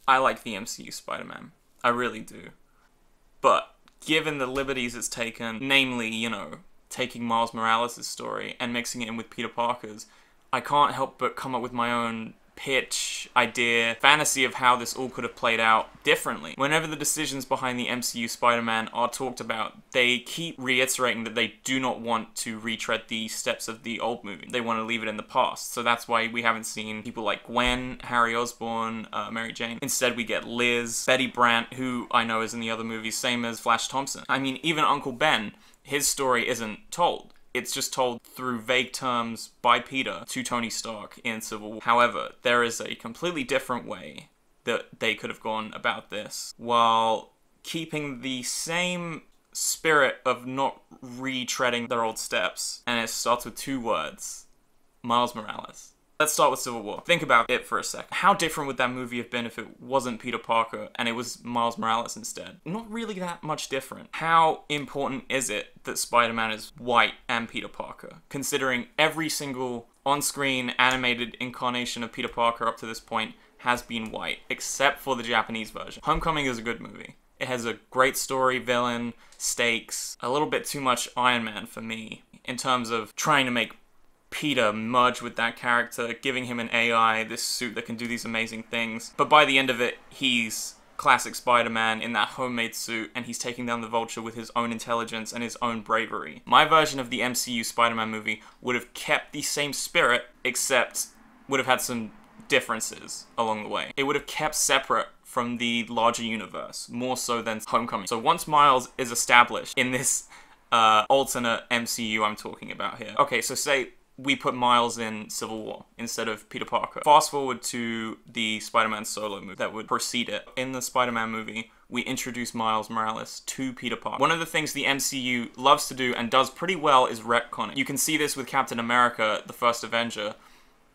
I like the MCU Spider-Man. I really do. But given the liberties it's taken, namely, you know, taking Miles Morales' story and mixing it in with Peter Parker's, I can't help but come up with my own pitch, idea, fantasy of how this all could have played out differently. Whenever the decisions behind the MCU Spider-Man are talked about, they keep reiterating that they do not want to retread the steps of the old movie. They want to leave it in the past. So that's why we haven't seen people like Gwen, Harry Osborn, Mary Jane. Instead, we get Liz, Betty Brant, who I know is in the other movies, same as Flash Thompson. I mean, even Uncle Ben, his story isn't told. It's just told through vague terms by Peter to Tony Stark in Civil War. However, there is a completely different way that they could have gone about this while keeping the same spirit of not retreading their old steps. And it starts with 2 words. Miles Morales. Let's start with Civil War. Think about it for a second. How different would that movie have been if it wasn't Peter Parker and it was Miles Morales instead? Not really that much different. How important is it that Spider-Man is white and Peter Parker? Considering every single on-screen animated incarnation of Peter Parker up to this point has been white, except for the Japanese version. Homecoming is a good movie. It has a great story, villain, stakes, a little bit too much Iron Man for me in terms of trying to make Peter merge with that character, giving him an AI, this suit that can do these amazing things. But by the end of it, he's classic Spider-Man in that homemade suit, and he's taking down the Vulture with his own intelligence and his own bravery. My version of the MCU Spider-Man movie would have kept the same spirit, except would have had some differences along the way. It would have kept separate from the larger universe, more so than Homecoming. So once Miles is established in this alternate MCU I'm talking about here. Okay, so say we put Miles in Civil War instead of Peter Parker. Fast forward to the Spider-Man solo movie that would precede it. In the Spider-Man movie, we introduce Miles Morales to Peter Parker. One of the things the MCU loves to do and does pretty well is retconning. You can see this with Captain America, the first Avenger.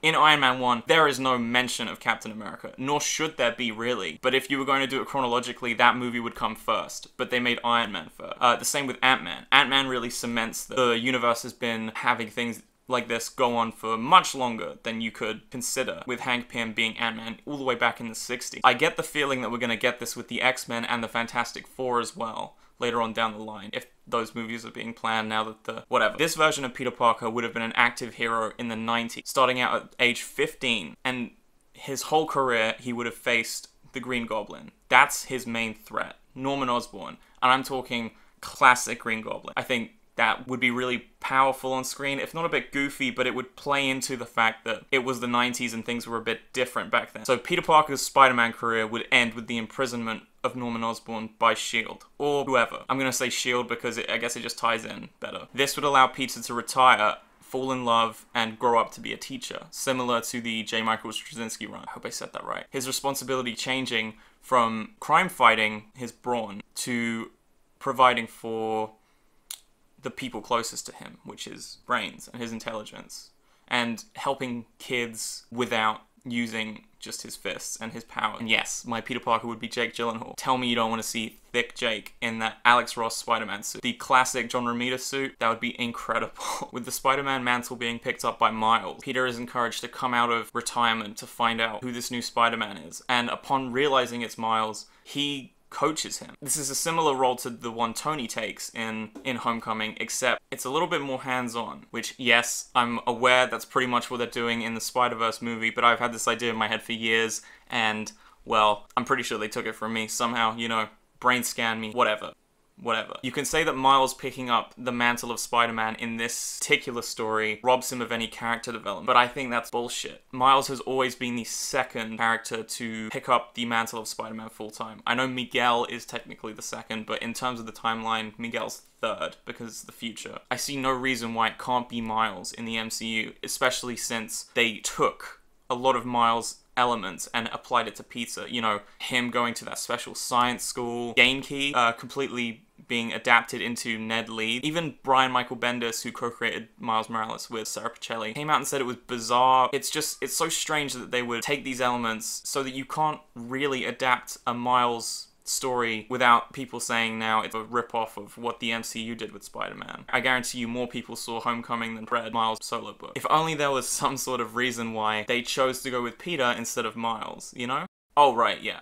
In Iron Man 1, there is no mention of Captain America, nor should there be really. But if you were going to do it chronologically, that movie would come first. But they made Iron Man first. The same with Ant-Man. Ant-Man really cements that the universe has been having things like this go on for much longer than you could consider, with Hank Pym being Ant-Man all the way back in the 60s. I get the feeling that we're going to get this with the X-Men and the Fantastic Four as well, later on down the line, if those movies are being planned now that the... whatever. This version of Peter Parker would have been an active hero in the 90s, starting out at age 15, and his whole career he would have faced the Green Goblin. That's his main threat, Norman Osborn, and I'm talking classic Green Goblin. I think that would be really powerful on screen, if not a bit goofy, but it would play into the fact that it was the 90s and things were a bit different back then. So Peter Parker's Spider-Man career would end with the imprisonment of Norman Osborn by S.H.I.E.L.D. or whoever. I'm going to say S.H.I.E.L.D. because I guess it just ties in better. This would allow Peter to retire, fall in love, and grow up to be a teacher, similar to the J. Michael Straczynski run. I hope I said that right. His responsibility changing from crime fighting his brawn to providing for the people closest to him, which is brains and his intelligence, and helping kids without using just his fists and his power. And yes, my Peter Parker would be Jake Gyllenhaal. Tell me you don't want to see thick Jake in that Alex Ross Spider-Man suit. The classic John Romita suit, that would be incredible. With the Spider-Man mantle being picked up by Miles, Peter is encouraged to come out of retirement to find out who this new Spider-Man is. And upon realizing it's Miles, he coaches him. This is a similar role to the one Tony takes in Homecoming, except it's a little bit more hands-on, which, yes, I'm aware that's pretty much what they're doing in the Spider-Verse movie, but I've had this idea in my head for years, and, well, I'm pretty sure they took it from me somehow, you know, brain scan me, whatever. You can say that Miles picking up the mantle of Spider-Man in this particular story robs him of any character development, but I think that's bullshit. Miles has always been the second character to pick up the mantle of Spider-Man full-time. I know Miguel is technically the second, but in terms of the timeline, Miguel's third, because it's the future. I see no reason why it can't be Miles in the MCU, especially since they took a lot of Miles' elements and applied it to Peter. You know, him going to that special science school, Gain Key, completely being adapted into Ned Leeds. Even Brian Michael Bendis, who co-created Miles Morales with Sarah Pichelli, came out and said it was bizarre. It's so strange that they would take these elements so that you can't really adapt a Miles story without people saying now it's a rip-off of what the MCU did with Spider-Man. I guarantee you more people saw Homecoming than read Miles' solo book. If only there was some sort of reason why they chose to go with Peter instead of Miles, you know? Oh, right, yeah.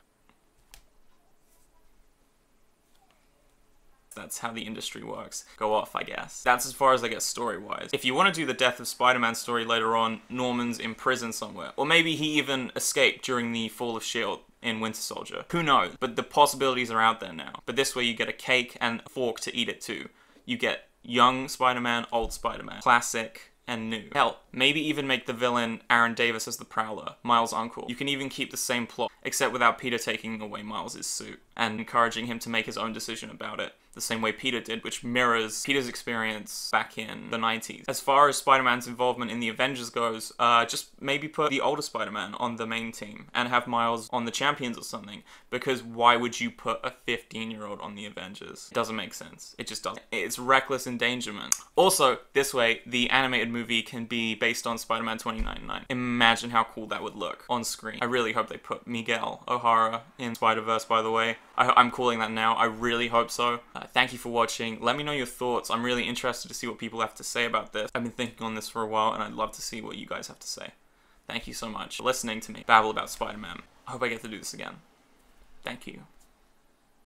That's how the industry works. Go off, I guess. That's as far as I get story-wise. If you want to do the Death of Spider-Man story later on, Norman's in prison somewhere. Or maybe he even escaped during the fall of S.H.I.E.L.D. in Winter Soldier. Who knows? But the possibilities are out there now. But this way you get a cake and a fork to eat it too. You get young Spider-Man, old Spider-Man, classic and new. Hell, maybe even make the villain Aaron Davis as the Prowler, Miles' uncle. You can even keep the same plot, except without Peter taking away Miles' suit and encouraging him to make his own decision about it, the same way Peter did, which mirrors Peter's experience back in the 90s. As far as Spider-Man's involvement in the Avengers goes, just maybe put the older Spider-Man on the main team and have Miles on the Champions or something, because why would you put a 15-year-old on the Avengers? It doesn't make sense. It just doesn't. It's reckless endangerment. Also, this way, the animated movie can be based on Spider-Man 2099. Imagine how cool that would look on screen. I really hope they put Miguel O'Hara in Spider-Verse, by the way. I'm calling that now. I really hope so. Thank you for watching. Let me know your thoughts. I'm really interested to see what people have to say about this. I've been thinking on this for a while, and I'd love to see what you guys have to say. Thank you so much for listening to me babble about Spider-Man. I hope I get to do this again. Thank you.